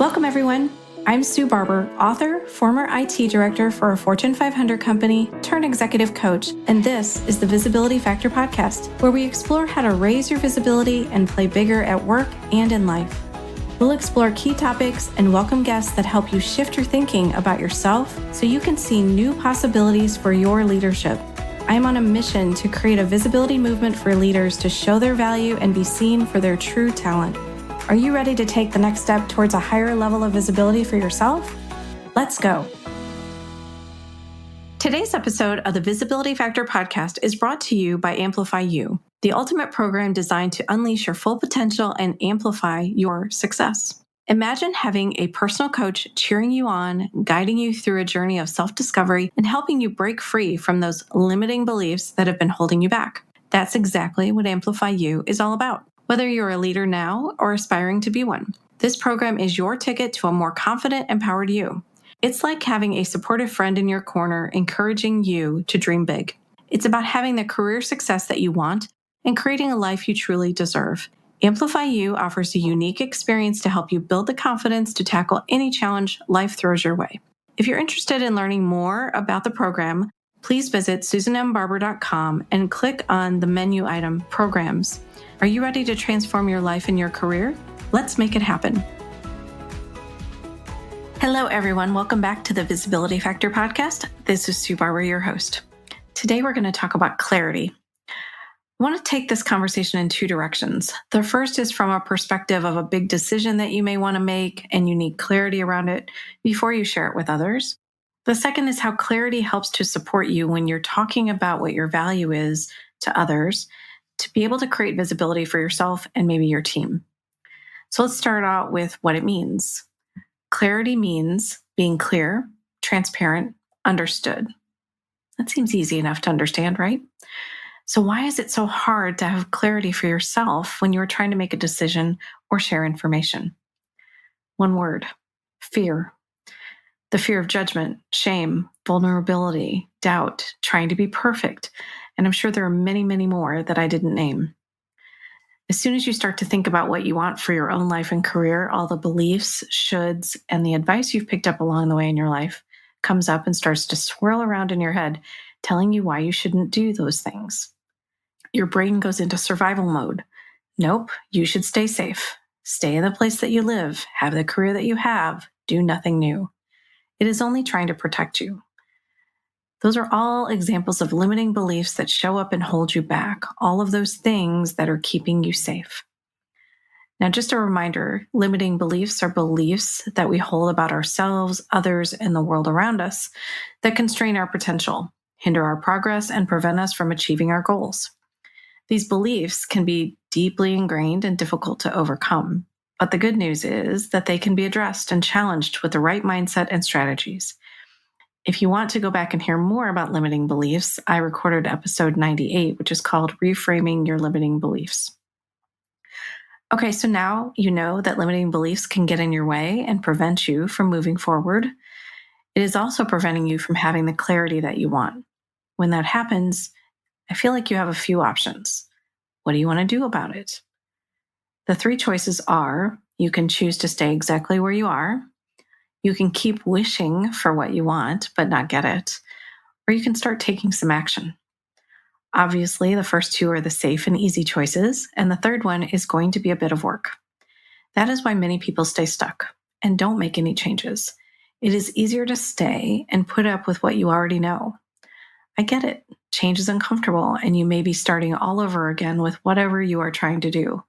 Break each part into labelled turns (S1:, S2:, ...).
S1: Welcome, everyone. I'm Sue Barber, author, former IT director for a Fortune 500 company, turned executive coach, and this is the Visibility Factor podcast, where we explore how to raise your visibility and play bigger at work and in life. We'll explore key topics and welcome guests that help you shift your thinking about yourself so you can see new possibilities for your leadership. I'm on a mission to create a visibility movement for leaders to show their value and be seen for their true talent. Are you ready to take the next step towards a higher level of visibility for yourself? Let's go. Today's episode of the Visibility Factor podcast is brought to you by Amplify You, the ultimate program designed to unleash your full potential and amplify your success. Imagine having a personal coach cheering you on, guiding you through a journey of self-discovery, and helping you break free from those limiting beliefs that have been holding you back. That's exactly what Amplify You is all about. Whether you're a leader now or aspiring to be one, this program is your ticket to a more confident, empowered you. It's like having a supportive friend in your corner encouraging you to dream big. It's about having the career success that you want and creating a life you truly deserve. Amplify You offers a unique experience to help you build the confidence to tackle any challenge life throws your way. If you're interested in learning more about the program, please visit susanmbarber.com and click on the menu item Programs. Are you ready to transform your life and your career? Let's make it happen. Hello, everyone. Welcome back to the Visibility Factor podcast. This is Sue Barber, your host. Today, we're going to talk about clarity. I want to take this conversation in two directions. The first is from a perspective of a big decision that you may want to make, and you need clarity around it before you share it with others. The second is how clarity helps to support you when you're talking about what your value is to others, to be able to create visibility for yourself and maybe your team. So let's start out with what it means. Clarity means being clear, transparent, understood. That seems easy enough to understand, right? So why is it so hard to have clarity for yourself when you're trying to make a decision or share information? One word: fear. The fear of judgment, shame, vulnerability, doubt, trying to be perfect. And I'm sure there are many, many more that I didn't name. As soon as you start to think about what you want for your own life and career, all the beliefs, shoulds, and the advice you've picked up along the way in your life comes up and starts to swirl around in your head, telling you why you shouldn't do those things. Your brain goes into survival mode. Nope, you should stay safe. Stay in the place that you live, have the career that you have, do nothing new. It is only trying to protect you. Those are all examples of limiting beliefs that show up and hold you back, all of those things that are keeping you safe. Now, just a reminder, limiting beliefs are beliefs that we hold about ourselves, others, and the world around us that constrain our potential, hinder our progress, and prevent us from achieving our goals. These beliefs can be deeply ingrained and difficult to overcome, but the good news is that they can be addressed and challenged with the right mindset and strategies. If you want to go back and hear more about limiting beliefs, I recorded episode 98, which is called Reframing Your Limiting Beliefs. Okay, so now you know that limiting beliefs can get in your way and prevent you from moving forward. It is also preventing you from having the clarity that you want. When that happens, I feel like you have a few options. What do you want to do about it? The three choices are: you can choose to stay exactly where you are, you can keep wishing for what you want but not get it, or you can start taking some action. Obviously, the first two are the safe and easy choices, and the third one is going to be a bit of work. That is why many people stay stuck and don't make any changes. It is easier to stay and put up with what you already know. I get it. Change is uncomfortable, and you may be starting all over again with whatever you are trying to do.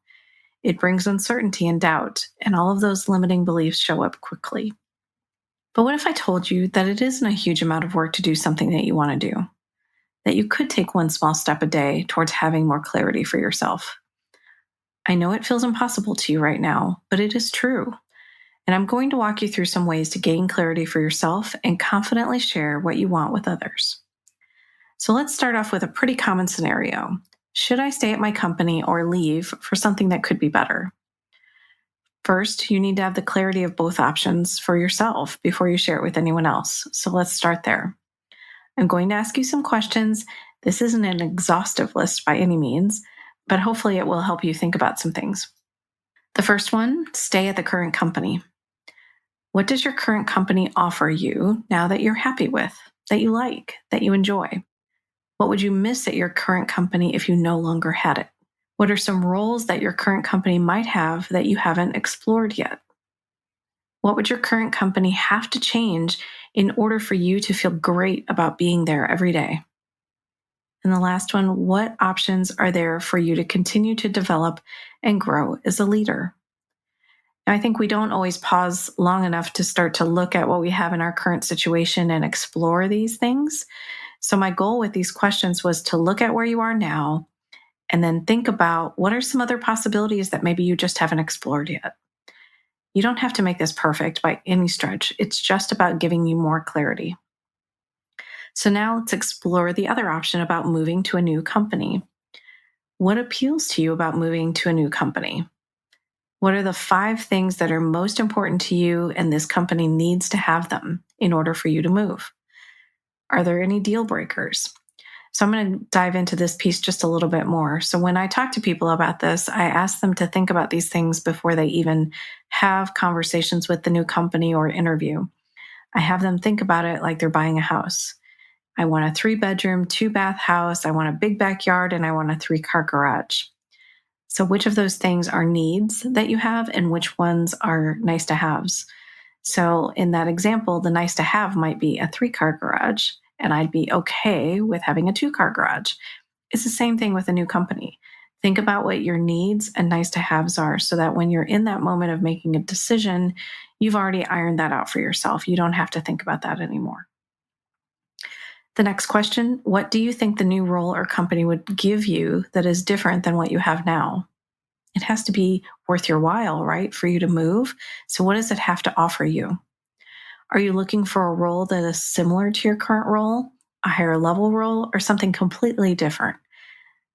S1: It brings uncertainty and doubt, and all of those limiting beliefs show up quickly. But what if I told you that it isn't a huge amount of work to do something that you want to do? That you could take one small step a day towards having more clarity for yourself? I know it feels impossible to you right now, but it is true. And I'm going to walk you through some ways to gain clarity for yourself and confidently share what you want with others. So let's start off with a pretty common scenario. Should I stay at my company or leave for something that could be better? First, you need to have the clarity of both options for yourself before you share it with anyone else. So let's start there. I'm going to ask you some questions. This isn't an exhaustive list by any means, but hopefully it will help you think about some things. The first one: stay at the current company. What does your current company offer you now that you're happy with, that you like, that you enjoy? What would you miss at your current company if you no longer had it? What are some roles that your current company might have that you haven't explored yet? What would your current company have to change in order for you to feel great about being there every day? And the last one, what options are there for you to continue to develop and grow as a leader? Now, I think we don't always pause long enough to start to look at what we have in our current situation and explore these things. So, my goal with these questions was to look at where you are now and then think about what are some other possibilities that maybe you just haven't explored yet. You don't have to make this perfect by any stretch. It's just about giving you more clarity. So now let's explore the other option about moving to a new company. What appeals to you about moving to a new company? What are the 5 things that are most important to you and this company needs to have them in order for you to move? Are there any deal breakers? So I'm going to dive into this piece just a little bit more. So when I talk to people about this, I ask them to think about these things before they even have conversations with the new company or interview. I have them think about it like they're buying a house. I want a 3-bedroom, 2-bath house. I want a big backyard, and I want a 3-car garage. So which of those things are needs that you have and which ones are nice to haves? So in that example, the nice to have might be a 3-car garage, and I'd be okay with having a 2-car garage. It's the same thing with a new company. Think about what your needs and nice to haves are so that when you're in that moment of making a decision, you've already ironed that out for yourself. You don't have to think about that anymore. The next question, what do you think the new role or company would give you that is different than what you have now? It has to be worth your while, right, for you to move. So what does it have to offer you? Are you looking for a role that is similar to your current role, a higher level role, or something completely different?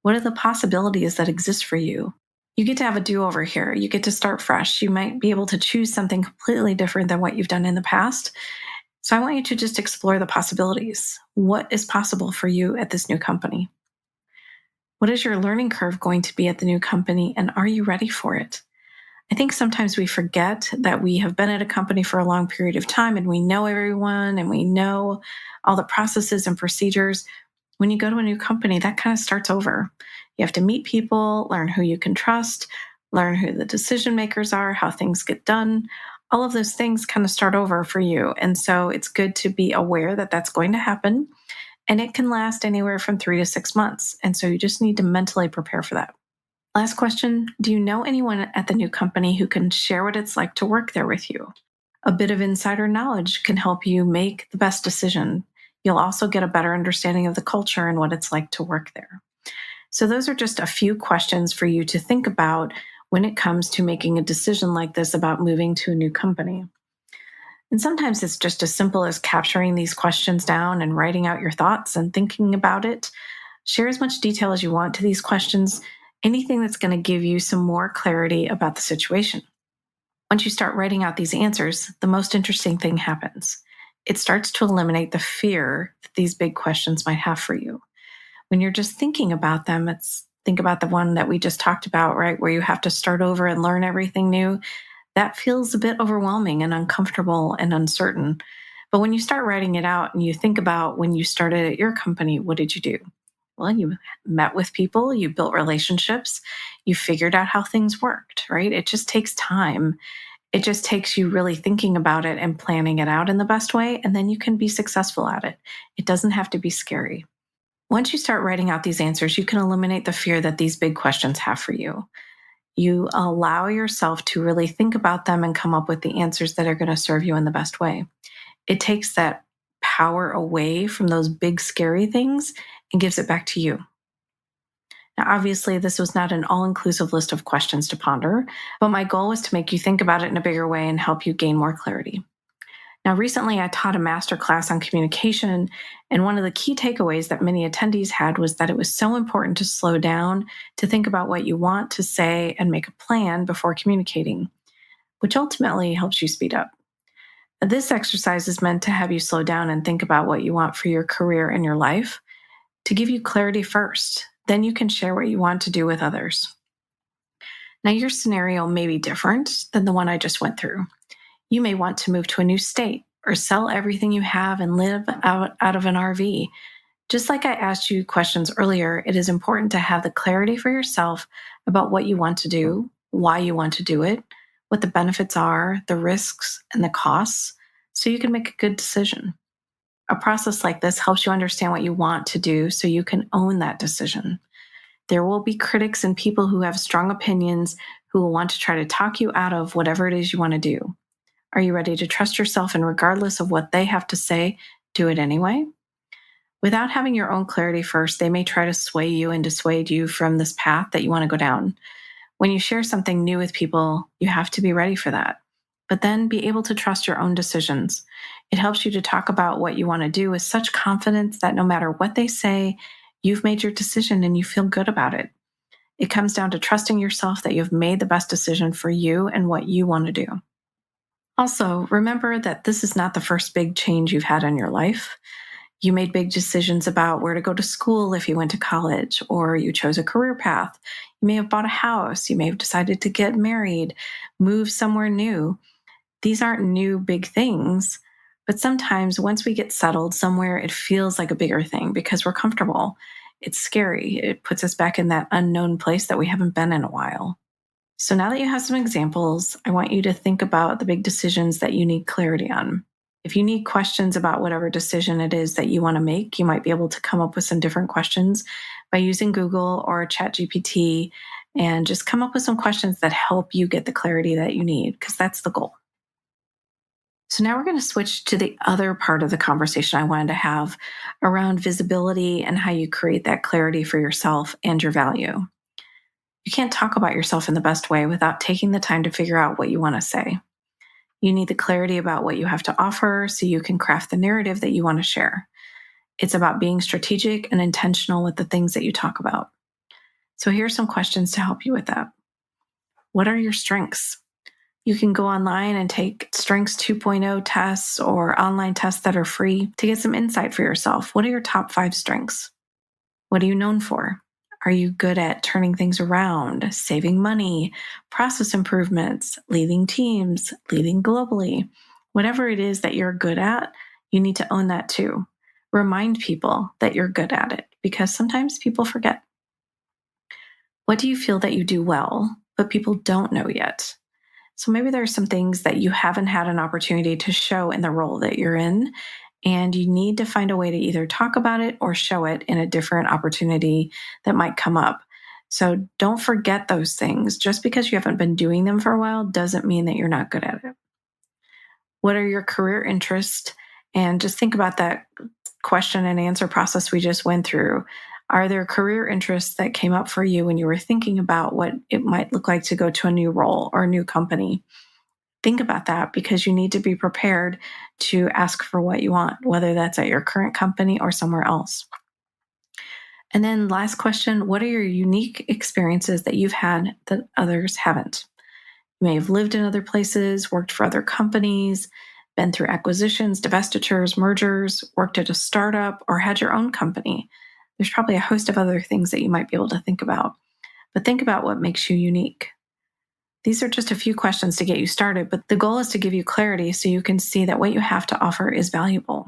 S1: What are the possibilities that exist for you? You get to have a do-over here. You get to start fresh. You might be able to choose something completely different than what you've done in the past. So I want you to just explore the possibilities. What is possible for you at this new company? What is your learning curve going to be at the new company, and are you ready for it? I think sometimes we forget that we have been at a company for a long period of time and we know everyone and we know all the processes and procedures. When you go to a new company, that kind of starts over. You have to meet people, learn who you can trust, learn who the decision makers are, how things get done. All of those things kind of start over for you. And so it's good to be aware that that's going to happen. And it can last anywhere from 3 to 6 months. And so you just need to mentally prepare for that. Last question, do you know anyone at the new company who can share what it's like to work there with you? A bit of insider knowledge can help you make the best decision. You'll also get a better understanding of the culture and what it's like to work there. So those are just a few questions for you to think about when it comes to making a decision like this about moving to a new company. And sometimes it's just as simple as capturing these questions down and writing out your thoughts and thinking about it. Share as much detail as you want to these questions, anything that's going to give you some more clarity about the situation. Once you start writing out these answers, the most interesting thing happens. It starts to eliminate the fear that these big questions might have for you. When you're just thinking about them, think about the one that we just talked about, right? Where you have to start over and learn everything new. That feels a bit overwhelming and uncomfortable and uncertain. But when you start writing it out and you think about when you started at your company, what did you do? Well, you met with people, you built relationships, you figured out how things worked, right? It just takes time. It just takes you really thinking about it and planning it out in the best way, and then you can be successful at it. It doesn't have to be scary. Once you start writing out these answers, you can eliminate the fear that these big questions have for you. You allow yourself to really think about them and come up with the answers that are going to serve you in the best way. It takes that power away from those big, scary things and gives it back to you. Now, obviously, this was not an all-inclusive list of questions to ponder, but my goal was to make you think about it in a bigger way and help you gain more clarity. Now, recently, I taught a masterclass on communication, and one of the key takeaways that many attendees had was that it was so important to slow down, to think about what you want to say, and make a plan before communicating, which ultimately helps you speed up. This exercise is meant to have you slow down and think about what you want for your career and your life, to give you clarity first. Then you can share what you want to do with others. Now, your scenario may be different than the one I just went through. You may want to move to a new state or sell everything you have and live out of an RV. Just like I asked you questions earlier, it is important to have the clarity for yourself about what you want to do, why you want to do it, what the benefits are, the risks, and the costs, so you can make a good decision. A process like this helps you understand what you want to do so you can own that decision. There will be critics and people who have strong opinions who will want to try to talk you out of whatever it is you want to do. Are you ready to trust yourself and regardless of what they have to say, do it anyway? Without having your own clarity first, they may try to sway you and dissuade you from this path that you want to go down. When you share something new with people, you have to be ready for that. But then be able to trust your own decisions. It helps you to talk about what you want to do with such confidence that no matter what they say, you've made your decision and you feel good about it. It comes down to trusting yourself that you've made the best decision for you and what you want to do. Also, remember that this is not the first big change you've had in your life. You made big decisions about where to go to school if you went to college, or you chose a career path. You may have bought a house. You may have decided to get married, move somewhere new. These aren't new big things, but sometimes once we get settled somewhere, it feels like a bigger thing because we're comfortable. It's scary. It puts us back in that unknown place that we haven't been in a while. So now that you have some examples, I want you to think about the big decisions that you need clarity on. If you need questions about whatever decision it is that you want to make, you might be able to come up with some different questions by using Google or ChatGPT and just come up with some questions that help you get the clarity that you need, because that's the goal. So now we're going to switch to the other part of the conversation I wanted to have around visibility and how you create that clarity for yourself and your value. You can't talk about yourself in the best way without taking the time to figure out what you want to say. You need the clarity about what you have to offer so you can craft the narrative that you want to share. It's about being strategic and intentional with the things that you talk about. So here are some questions to help you with that. What are your strengths? You can go online and take Strengths 2.0 tests or online tests that are free to get some insight for yourself. What are your top 5 strengths? What are you known for? Are you good at turning things around, saving money, process improvements, leading teams, leading globally? Whatever it is that you're good at, you need to own that too. Remind people that you're good at it because sometimes people forget. What do you feel that you do well, but people don't know yet? So maybe there are some things that you haven't had an opportunity to show in the role that you're in, and you need to find a way to either talk about it or show it in a different opportunity that might come up. So don't forget those things. Just because you haven't been doing them for a while doesn't mean that you're not good at it. What are your career interests? And just think about that question and answer process we just went through. Are there career interests that came up for you when you were thinking about what it might look like to go to a new role or a new company? Think about that because you need to be prepared to ask for what you want, whether that's at your current company or somewhere else. And then last question, what are your unique experiences that you've had that others haven't? You may have lived in other places, worked for other companies, been through acquisitions, divestitures, mergers, worked at a startup, or had your own company. There's probably a host of other things that you might be able to think about. But think about what makes you unique. These are just a few questions to get you started, but the goal is to give you clarity so you can see that what you have to offer is valuable.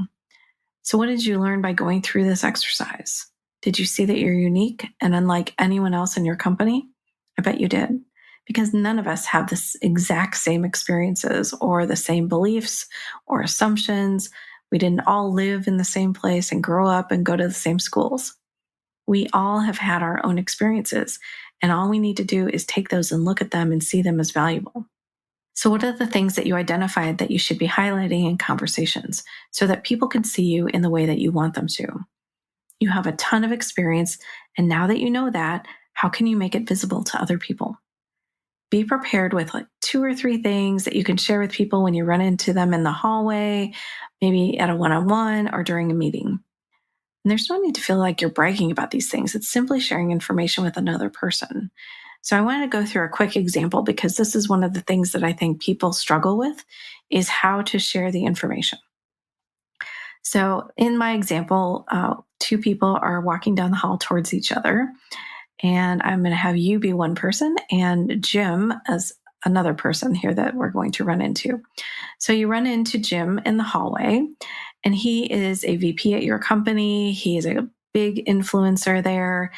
S1: So what did you learn by going through this exercise? Did you see that you're unique and unlike anyone else in your company? I bet you did, because none of us have this exact same experiences or the same beliefs or assumptions. We didn't all live in the same place and grow up and go to the same schools. We all have had our own experiences, and all we need to do is take those and look at them and see them as valuable. So what are the things that you identified that you should be highlighting in conversations so that people can see you in the way that you want them to? You have a ton of experience, and now that you know that, how can you make it visible to other people? Be prepared with like 2 or 3 things that you can share with people when you run into them in the hallway, maybe at a one-on-one or during a meeting. And there's no need to feel like you're bragging about these things. It's simply sharing information with another person. So I wanted to go through a quick example because this is one of the things that I think people struggle with is how to share the information. So in my example, 2 people are walking down the hall towards each other, and I'm going to have you be one person and Jim as another person here that we're going to run into. So you run into Jim in the hallway, and he is a VP at your company. He is a big influencer there,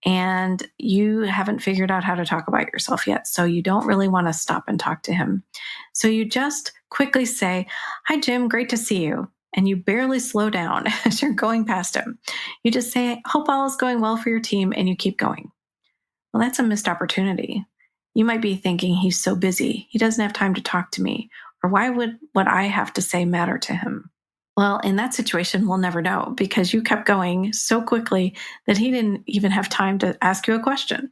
S1: and you haven't figured out how to talk about yourself yet. So you don't really want to stop and talk to him. So you just quickly say, "Hi, Jim, great to see you." And you barely slow down as you're going past him. You just say, "Hope all is going well for your team," and you keep going. Well, that's a missed opportunity. You might be thinking, he's so busy, he doesn't have time to talk to me, or why would what I have to say matter to him? Well, in that situation, we'll never know because you kept going so quickly that he didn't even have time to ask you a question.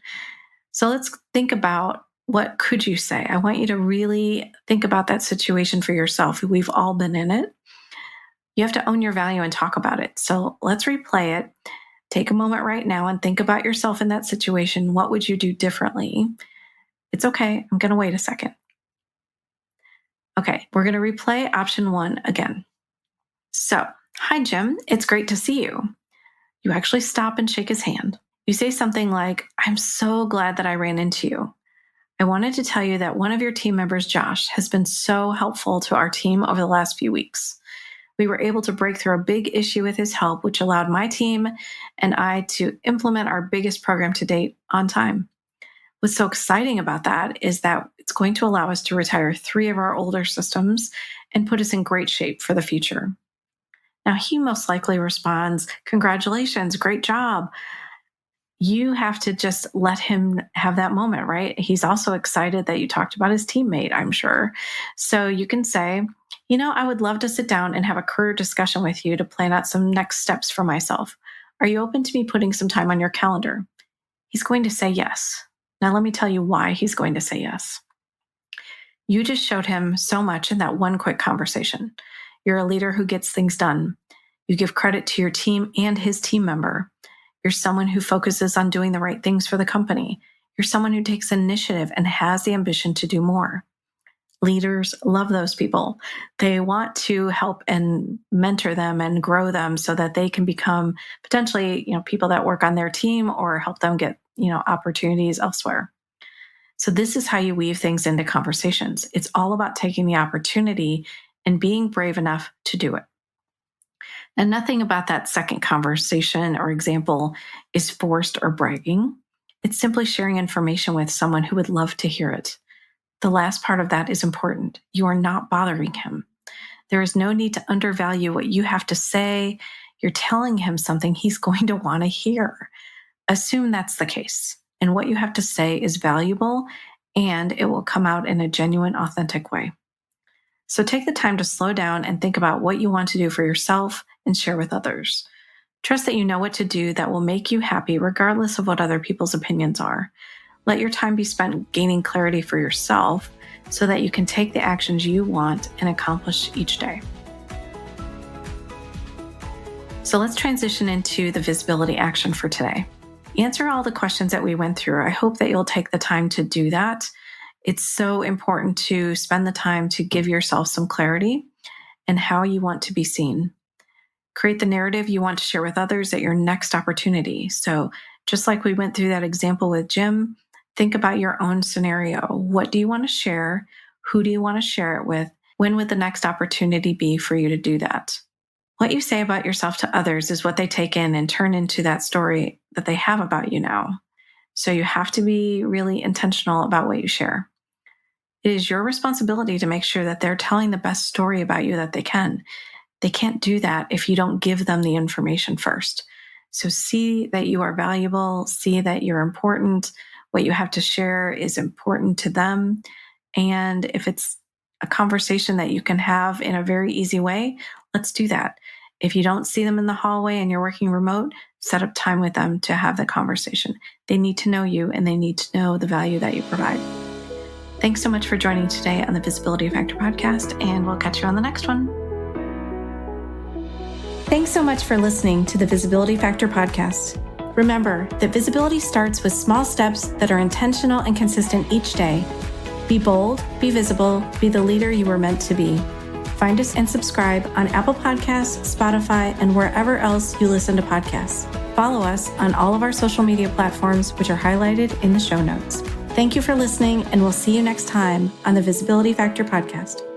S1: So let's think about, what could you say? I want you to really think about that situation for yourself. We've all been in it. You have to own your value and talk about it. So let's replay it. Take a moment right now and think about yourself in that situation. What would you do differently? It's okay. I'm going to wait a second. Okay, we're going to replay option 1 again. So, "Hi, Jim. It's great to see you." You actually stop and shake his hand. You say something like, "I'm so glad that I ran into you. I wanted to tell you that one of your team members, Josh, has been so helpful to our team over the last few weeks. We were able to break through a big issue with his help, which allowed my team and I to implement our biggest program to date on time. What's so exciting about that is that it's going to allow us to retire 3 of our older systems and put us in great shape for the future." Now, he most likely responds, "Congratulations, great job." You have to just let him have that moment, right? He's also excited that you talked about his teammate, I'm sure. So you can say, "I would love to sit down and have a career discussion with you to plan out some next steps for myself. Are you open to me putting some time on your calendar?" He's going to say yes. Now, let me tell you why he's going to say yes. You just showed him so much in that one quick conversation. You're a leader who gets things done. You give credit to your team and his team member. You're someone who focuses on doing the right things for the company. You're someone who takes initiative and has the ambition to do more. Leaders love those people. They want to help and mentor them and grow them so that they can become potentially, people that work on their team or help them get, opportunities elsewhere. So this is how you weave things into conversations. It's all about taking the opportunity and being brave enough to do it. And nothing about that second conversation or example is forced or bragging. It's simply sharing information with someone who would love to hear it. The last part of that is important. You are not bothering him. There is no need to undervalue what you have to say. You're telling him something he's going to want to hear. Assume that's the case, and what you have to say is valuable, and it will come out in a genuine, authentic way. So take the time to slow down and think about what you want to do for yourself and share with others. Trust that you know what to do that will make you happy regardless of what other people's opinions are. Let your time be spent gaining clarity for yourself so that you can take the actions you want and accomplish each day. So let's transition into the visibility action for today. Answer all the questions that we went through. I hope that you'll take the time to do that. It's so important to spend the time to give yourself some clarity and how you want to be seen. Create the narrative you want to share with others at your next opportunity. So just like we went through that example with Jim, think about your own scenario. What do you want to share? Who do you want to share it with? When would the next opportunity be for you to do that? What you say about yourself to others is what they take in and turn into that story that they have about you now. So you have to be really intentional about what you share. It is your responsibility to make sure that they're telling the best story about you that they can. They can't do that if you don't give them the information first. So see that you are valuable, see that you're important. What you have to share is important to them. And if it's a conversation that you can have in a very easy way, let's do that. If you don't see them in the hallway and you're working remote, set up time with them to have the conversation. They need to know you and they need to know the value that you provide. Thanks so much for joining today on the Visibility Factor podcast, and we'll catch you on the next one. Thanks so much for listening to the Visibility Factor podcast. Remember that visibility starts with small steps that are intentional and consistent each day. Be bold, be visible, be the leader you were meant to be. Find us and subscribe on Apple Podcasts, Spotify, and wherever else you listen to podcasts. Follow us on all of our social media platforms, which are highlighted in the show notes. Thank you for listening, and we'll see you next time on the Visibility Factor podcast.